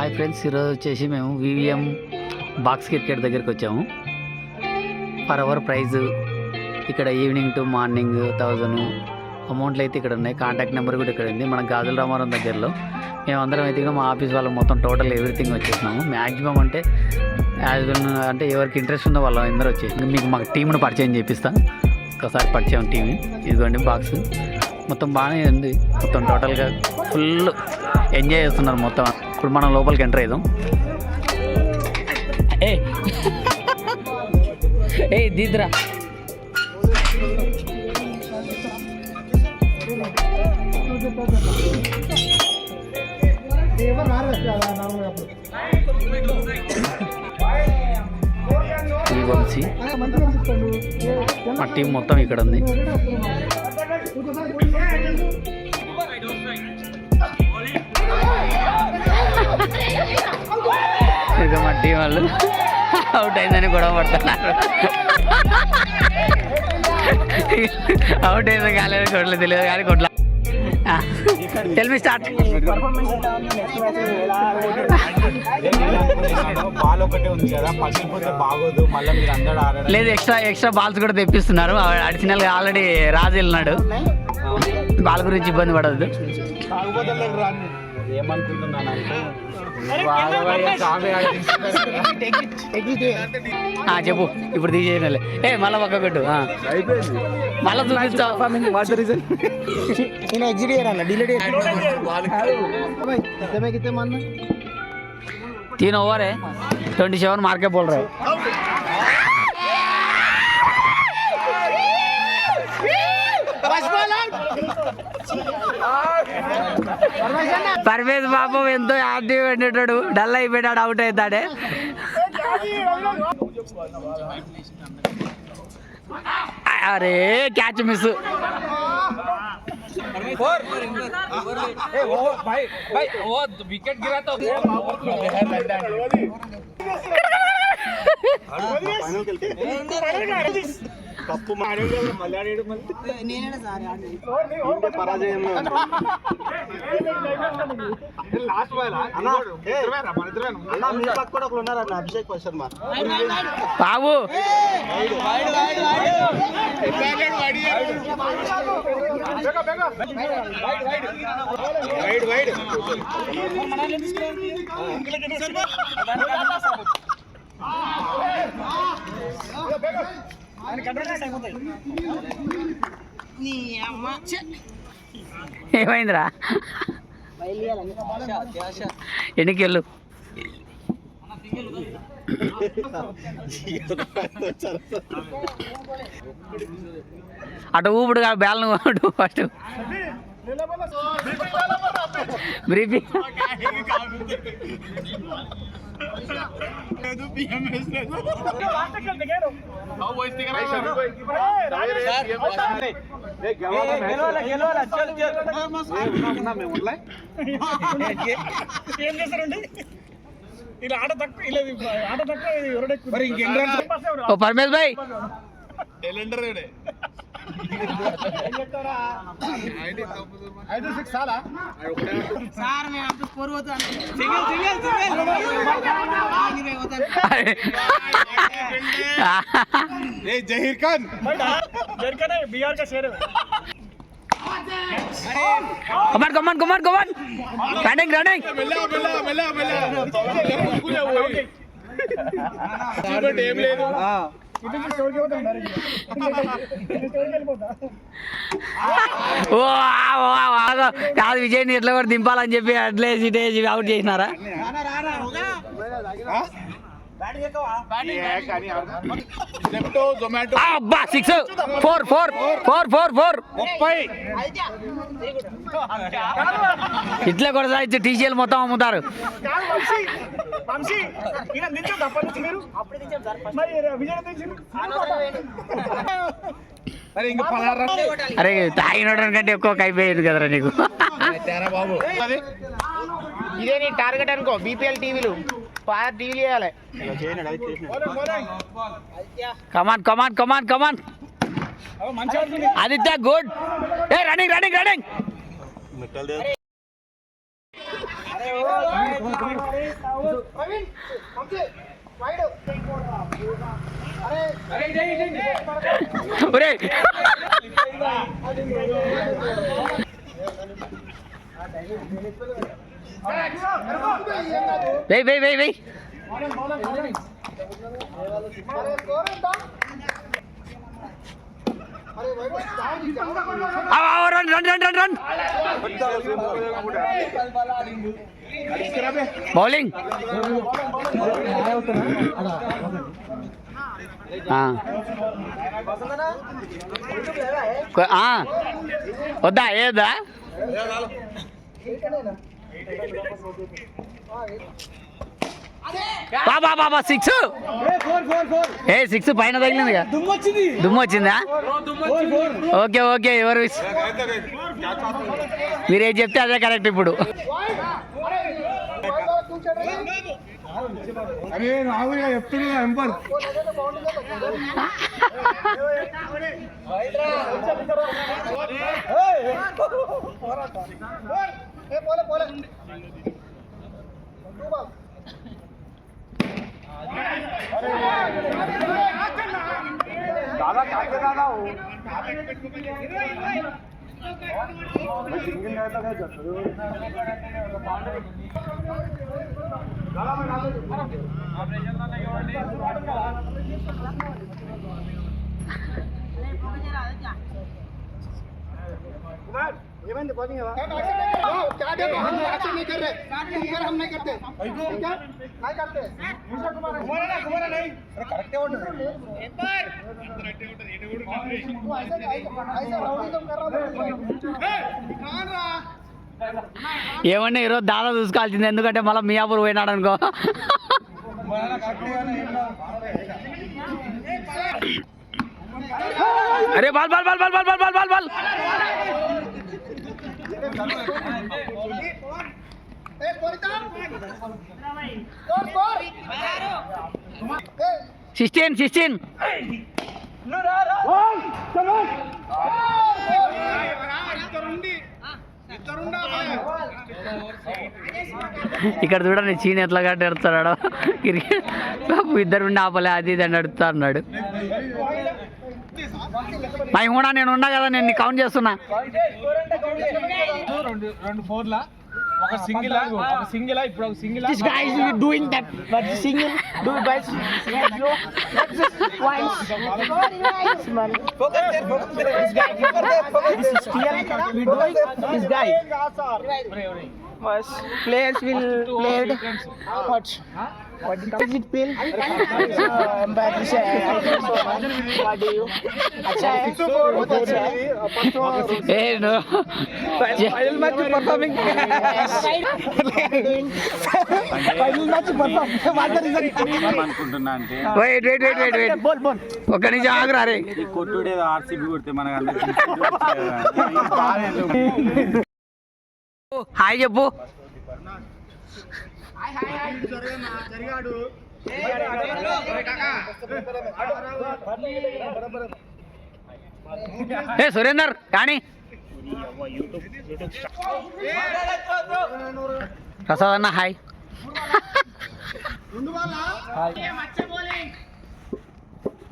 Hi friends, ఈరోజు వచ్చేసి మేము వివిఎం బాక్స్ క్రికెట్ దగ్గరికి వచ్చాము. పర్ అవర్ ప్రైజ్ ఇక్కడ ఈవినింగ్ టు మార్నింగ్ 1000 అమౌంట్లు అయితే ఇక్కడ ఉన్నాయి. కాంటాక్ట్ నెంబర్ కూడా ఇక్కడ ఉంది. మన గాజుల రామారం దగ్గరలో. మేమందరం అయితే మా ఆఫీస్ వాళ్ళం మొత్తం టోటల్ ఎవ్రీథింగ్ వచ్చేసినాము. మ్యాక్సిమం అంటే అంటే ఎవరికి ఇంట్రెస్ట్ ఉందో వాళ్ళ అందరూ వచ్చేసి మీకు మాకు టీంను పరిచయం చేపిస్తాను. ఒకసారి పరిచయం టీం ఇదిగోండి. బాక్స్ మొత్తం బాగానే ఉంది. మొత్తం టోటల్గా ఫుల్ ఎంజాయ్ చేస్తున్నారు మొత్తం. ఇప్పుడు మనం లోపలికి ఎంటర్ అయ్యాం. ఏ దీద్రా వంశీ మా టీం మొత్తం ఇక్కడ ఉంది. ఇక మా టీం వాళ్ళు అవుట్ అయిందని గొడవ పడుతున్నారు. అవుట్ అయింది కాలేదు, కొట్టలేదు తెలియదు కానీ కొట్ల. Tell me start. లేదు, ఎక్స్ట్రా బాల్స్ కూడా తెప్పిస్తున్నారు. అడిషనల్గా ఆల్రెడీ రాజు వెళ్ళినాడు. బాల్ గురించి ఇబ్బంది పడద్దు. చెప్పు ఇప్పుడు తీసేయాలి. మళ్ళీ పక్క పెట్టు. మళ్ళీ చూపిస్తావు. 3 ओवर है, 27 मार के बोल रहे. పర్వేజ్ బాబు ఎంతో యాక్టివ్ ఉండేటాడు. డల్ అయిపోయాడు, అవుట్ అవుతాడే. అరే క్యాచ్ మిస్. विकेट गिरा तो కప్పు పరాజయంలో కూడా ఒకరు ఉన్నారన్న అభిషేక్ శర్మ బాబు. ఏమైందిరా? ఎన్నికెళ్ళు అటు ఊపుడు బ్యాలను ఫస్ట్ బ్రీఫింగ్. పరమేశ్ భాయ్ जहीर खान बिहार का शेर है. Come on. Running. కాదు, విజయ్ని ఎట్లా కూడా దింపాలని చెప్పి అట్లేసి అవుట్ చేసినారా? అబ్బా 6 4 ఇట్లా కూడా టీసీఎల్ మొత్తం అమ్ముతారు. అరే తాగినోడం కంటే ఎక్కువ అయిపోయింది కదరా నీకు. ఇదే నీ టార్గెట్ అనుకో. బీపీఎల్ టీవీలు టీవీలు చేయాలి. కమాన్ ఆదిత్య గుడ్. రన్నింగ్ ఒరే వెయ్ వెయ్ వెయ్ వెయ్ run run run run run bowling వద్దా ఏదా బాబా బాబా 6 ఏ 6 పైన తగిలింది దుమ్ము వచ్చిందా ఓకే ఓకే ఎవరు మీరేం చెప్తే అదే కరెక్ట్ ఇప్పుడు दादा काय दादा हो सिंगल काय कुमार ये बंद बॉलिंग है क्या देखो हम एक्शन नहीं कर रहे तुम कर हम नहीं करते ठीक है नहीं करते मिस्टर कुमार कुमार नहीं अरे करेक्ट है एंपर करेक्ट है ये तू ऐसे रौडीजम कर रहा है कहां रा ఏమన్నా ఈరోజు దాదా చూసుకోవాల్సింది ఎందుకంటే మళ్ళీ మియాపూర్ పోయినాడు అనుకో అరే ball ball ball ball ball ball ball ball 16 ఇక్కడ చూడండి చీని ఎట్లా కట్టేస్తాడు క్రికెట్ ఇద్దరు ఉండి ఆపలే అది ఇది అని అడుగుతా అన్నాడు మై కూడా నేను ఉన్నా కదా నేను కౌంట్ చేస్తున్నా రెండు ఫోర్లా ఒక సింగిల్ ఒక సింగిల్ ఇప్పుడు ఒక single This guy is doing that, but the single do it by twice. Nice, man. This guy, this is clear. We do it. This guy. First, players will play what? What does it feel? But what do you? अच्छा है. ఏ no Final match performing. Final match perform. What the reason? అనుకుంటున్నా అంటే wait wait wait wait wait Ball, ball. ఒక్క నిమిషం ఆగురా రే ఈ కొట్టుడే RCB కొడితే మనకు హాయ్ చెప్పు ఏ సురేందర్ కానీ ప్రసాద్ అన్న హాయ్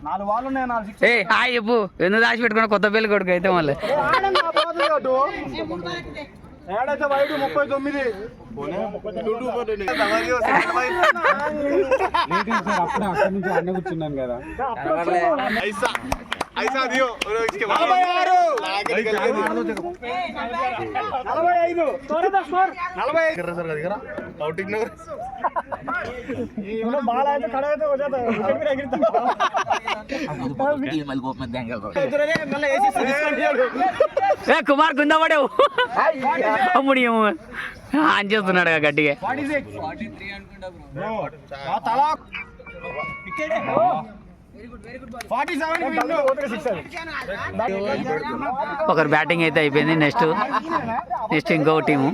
నాలుగు వాళ్ళు ఉన్నాయి నాలుగు ఏ హాయ్ చెప్పు ఎందుకు దాచి పెట్టుకున్నా కొత్త పెళ్లి కొడుకు అయితే మళ్ళీ ఏడైతే వైట్ 39 అక్కడ నుంచి అన్న కూర్చున్నాను కదా 45 బాల్ అయితే ఖడా అయితే వచ్చేది వికెట్ మీద ఎగిరితా ఏ కుమార్ కింద పడేవు అమ్ముడి ఆన్ చేస్తున్నాడు గట్టిగా ఒకరు బ్యాటింగ్ అయితే అయిపోయింది నెక్స్ట్ ఇంకో టీము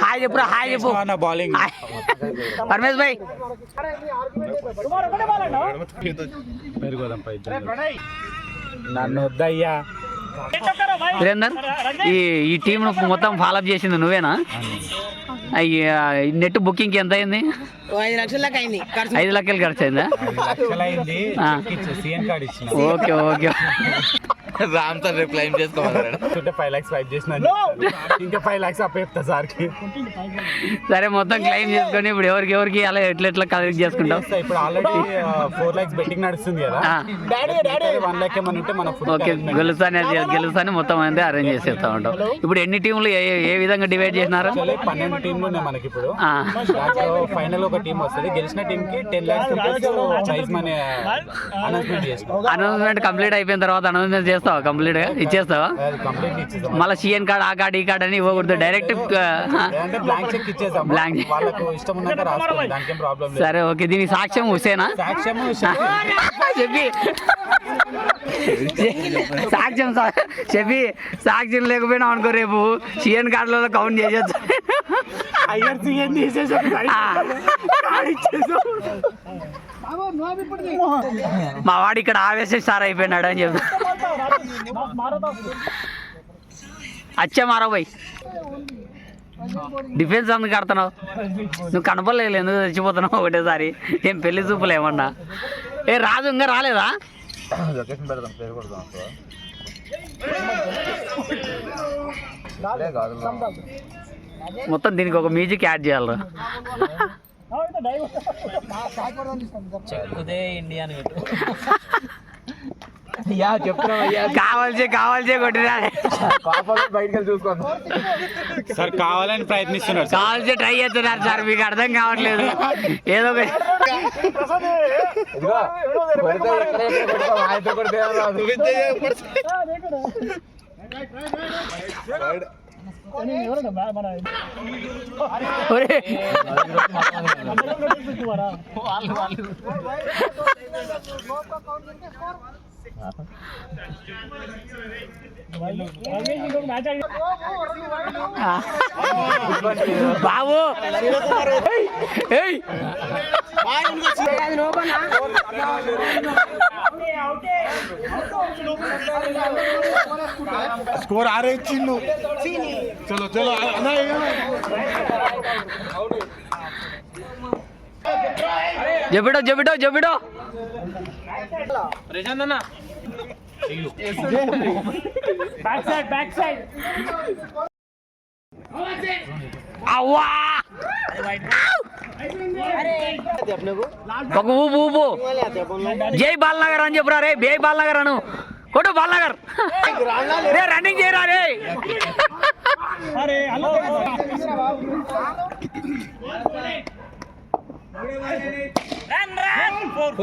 హాయ్ చెప్పురా హాయ్ చెప్పు బౌలింగ్ పరమేష్ భాయ్ నన్ను వద్దయ్యా వీరేందర్ ఈ టీంను మొత్తం ఫాలోఅప్ చేసింది నువ్వేనా అయ్యా నెట్ బుకింగ్కి ఎంత అయింది? 5 లక్షల దాకా అయింది. 5 లక్షలు ఖర్చు అయిందా? లక్షలైంది ఆ. సీఎం కార్డ్ ఇచ్చిన ఓకే ఓకే రామ్ సార్ రేపు క్లైమ్ చేసుకోమన్నాడు. 5 lakhs ఫైట్ చేసిన ఇంకా 5 lakhs అప్పేస్తా సార్కి. సరే మొత్తం క్లెయిమ్ చేసుకొని ఇప్పుడు ఎవరికి అలా ఎట్లా కలెక్ట్ చేసుకుంటాం? ఇప్పుడు ఆల్రెడీ 4 lakhs బెట్టింగ్ నడుస్తుంది కదా, 1 lakh ఏమన్నా ఉంటే మన ఫుడ్ ఓకే గెలుస్తాని మొత్తం అంతే అరేంజ్ చేసేస్తా ఉంటాం. ఇప్పుడు ఎన్ని టీంలు ఏ విధంగా డివైడ్ చేసినారు? 12 టీంలు ఉన్నాయి మనకి ఇప్పుడు. ఆ. దాంట్లో ఫైనల్ ఒక టీం వస్తుంది, గెలిచిన టీం కి 10 lakhs ప్రైజ్ మనీ అనౌన్స్మెంట్ చేస్తాం. అనౌన్స్మెంట్ కంప్లీట్ అయిపోయిన తర్వాత అనౌన్స్మెంట్ చేస్తావా? కంప్లీట్ గా ఇచ్చేస్తావా? కంప్లీట్ ఇచ్చేస్తాం. మళ్ళీ సిఎన్ కార్డ్ ఆ కార్డ్ ఈ కార్డ్ అని ఇవ్వకూడదు, డైరెక్ట్ అంటే బ్లాంక్ చెక్ ఇచ్చేసాం, Blank. వాళ్ళకు ఇష్టం ఉన్నంత రాసుకోండి, దానికి ఏం ప్రాబ్లం లేదు. సరే ఓకే. దీనికి సాక్ష్యం హుసేనా? సాక్ష్యము చెప్పి చెప్పి సాక్ష్యం లేకపోయినా అనుకో రేపు సిఎన్ కార్డులలో కౌంట్ చేసేది. అయ్యర్ సీఎం తీసేసాం. మా వాడు ఇక్కడ ఆవేశం స్టార్ అయిపోయినాడు అని చెప్పి అచ్చే మారో పోయి డిఫెన్స్ అందుకు ఆడుతున్నావు, నువ్వు కనపడలేదు, ఎందుకు చచ్చిపోతున్నావు ఒకటేసారి? ఏం పెళ్లి చూపులు ఏమన్నా? ఏ రాజు ఇంకా రాలేదా? మొత్తం దీనికి ఒక మ్యూజిక్ యాడ్ చేయాలి. కావాల్సే కొట్టినా సార్ కావాలని ప్రయత్నిస్తున్నారు, కావాల్సే ట్రై చేస్తున్నారు సార్, మీకు అర్థం కావట్లేదు. ఏదో ఒక బాబు స్కోర్ 6 ఇచ్చిండు. చలో చలో జబిడో అవ్వా ఒక ఊపు జై బాలనగర్ అని చెప్పురా రే, జై బాలనగర్ అను, కొట్టు బాలనగర్ రే, రన్నింగ్ చేయరా రే.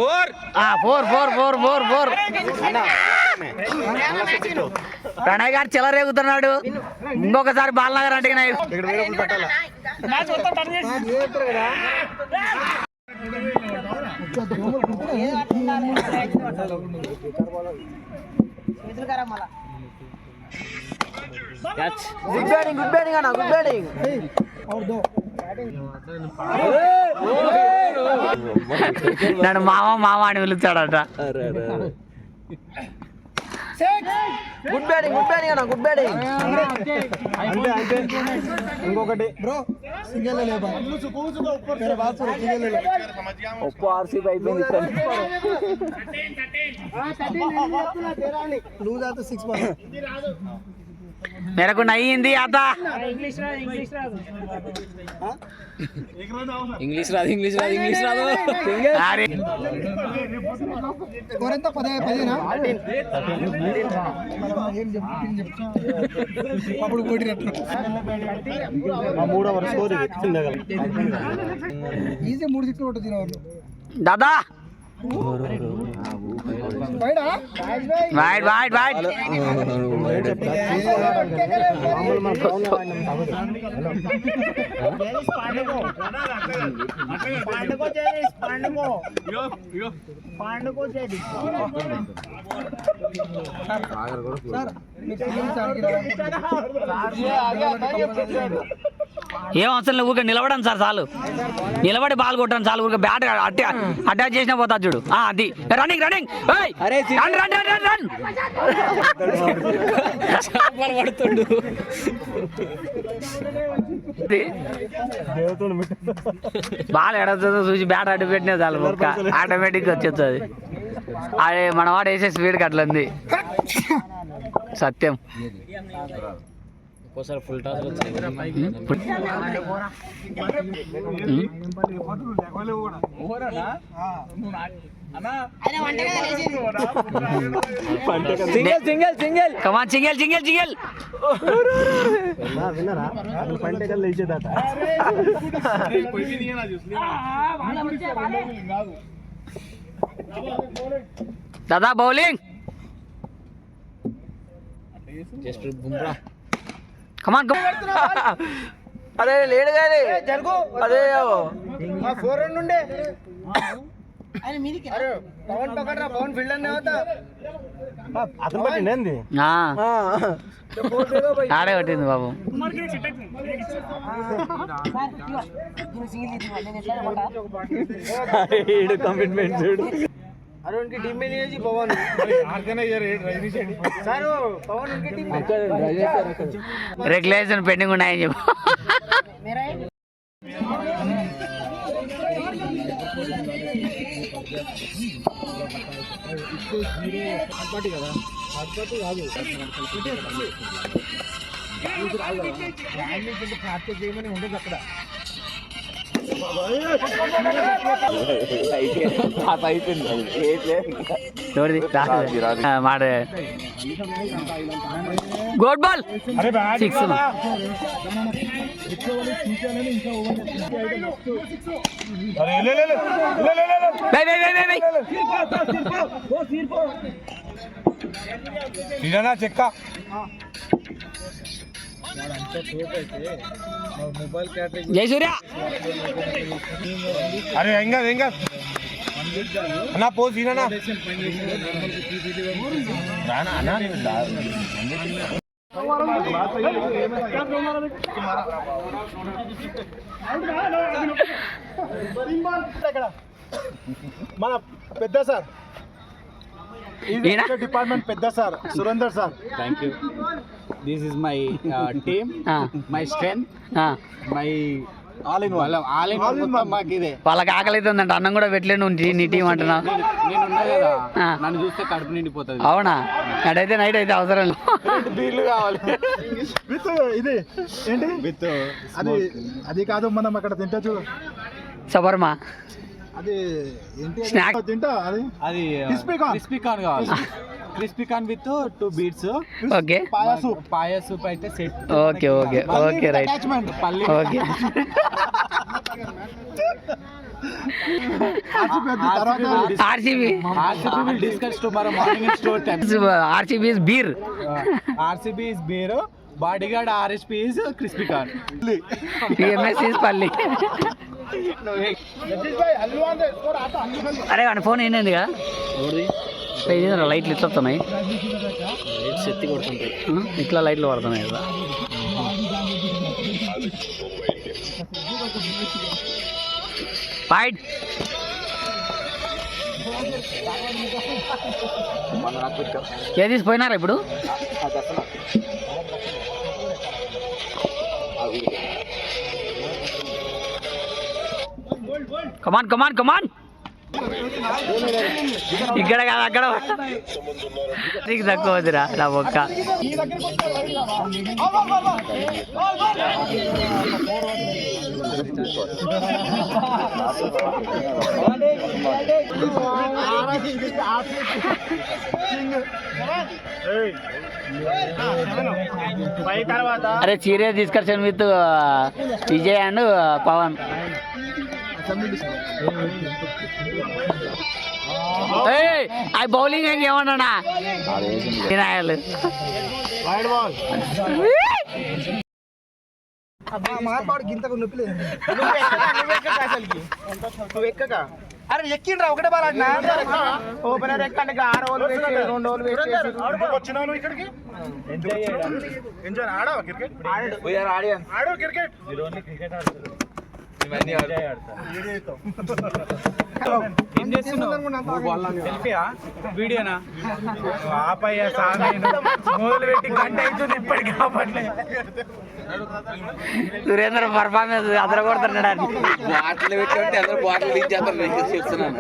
ఫోర్. ప్రణయ్ గారు చెలరేగుతున్నాడు, ఇంకొకసారి బాలనగర్ అంటే గుడ్ బ్యాటింగ్ అన్న, గుడ్ బ్యాటింగ్. నన్ను మామ అని పిలుస్తాడట. గుడ్ బ్యాటింగ్ అన్న, గుడ్ బ్యాటింగ్. ఇంకొకటి బ్రో సింగల్ లేబా ఒప్పు ఆర్సీబీ అయిపోయింది. లూజ్ అయితే 6 బాల్ మేరకు అయ్యింది అత. ఇంగ్లీష్ రాదు. స్కోర్ ఎంత? 10 అప్పుడు కొట్టినట్టు 3 ఓవర్ స్కోర్ ఈజీ 3 6 కొట్టుతున్న వాళ్ళు దాదా వైడ్ ఏం అవసరం లేదు, ఊరికే నిలబడండి సార్ చాలు, నిలబడి బాల్ కొట్టండి చాలు, ఊరికే బ్యాట్ అటాచ్ చేసినా పోతా చూడు. అది running running run run run run run పడుతుండు. బాల్ ఎడతుందో చూసి బ్యాట్ అడ్డు పెట్టినా చాలు, ఒక్క ఆటోమేటిక్గా వచ్చేస్తుంది. అదే మన వాడు వేసే స్పీడ్కి అట్లా ఉంది. సత్యం ఫుల్ టాస్ కమాన్ సింగల్ సింగల్ సింగల్. దాదా బౌలింగ్ కమాన్ అదే లేడు కానీ అదే फोर रन ఉండే అరే పవన్ పకడ్రా పవన్ ఫీల్డర్ నే होता అతను పట్టింది ఆడే పట్టింది బాబు. कमिटमेंट अरे उनकी टीम में नहीं है जी पवन ऑर्गेनाइजर सर पवन उनकी टीम में రెగ్యులేషన్ పెండింగ్ ఉన్నాయని చెప్పు. మాట గుడ్ బాల్ 6. చెక్క జై సూర్య. అరే ఎంగా అన్నా పోజ్ ఈనా మన పెద్ద సార్ డిపార్ట్మెంట్ పెద్ద sir Surender sir. Thank you. This is my team, my strength, my all in one. మాకు ఇదే వాళ్ళకి ఆకలి అవుతుందంట, అన్నం కూడా పెట్టలేను నీ టీం అంటున్నా. నేను ఉన్నా కదా, నన్ను చూస్తే కడుపు నిండిపోతుంది. అవునా? అటైతే నైట్ అయితే అవసరం లేదు, బీర్లు కావాలి విత్ ఇది ఏంటి విత్ అది కాదు మనం అక్కడ తింటా చూడు సబర్మా అది ఏంటి స్నాక్ తింటా అది క్రిస్పీ కార్న్ కావాలి. Crispy corn with 2 beats. Okay paya soup అయితే set. Okay okay okay right పల్లి okay. RCB will discuss tomorrow morning in store time. RCB is beer. RCB is beer, bodyguard RSP is crispy corn. PMS is పల్లి. అరే వాడి phone ఏంది కదా లైట్లు ఇట్లా వస్తున్నాయి, ఇట్లా లైట్లు పడుతున్నాయి కదా. ఫైట్ ఏది పోయినారా ఇప్పుడు? కమాన్ కమాన్ కమాన్. ఇక్కడ కాదు అక్కడ నీకు తక్కువ వద్దురా నా ఒక్క. అరే serious discussion with Vijay and Pavan. ఆ బౌలింగ్ ఏమన్నా వినాయాలు మాపాడు గింతకు నొప్పి లేదు నువ్వు ఎక్కక అరే ఎక్కిండ్రా ఒకటే బాల్ అన్నా ఓపెనర్ ఎక్కండి 6 ఓవర్లు వేస్ట్ 2 ఓవర్లు వేస్ట్ వచ్చినావు నువ్వు ఇక్కడికి ఎంజాయ్ ఆడావా క్రికెట్ ఆడావు క్రికెట్ ఏం చేస్తున్నావు సెల్ఫీయా వీడియోనా ఆపయ్యా సామి మొదలు పెట్టి గంట అవుతుంది ఇప్పటికి ఆపట్లే సురేంద్ర పర్ఫార్మెన్స్ అదర కొడుతున్నాడు బాటిల్ పెట్టి అందరూ బాటిల్ దించేస్తారు చెప్తున్నాను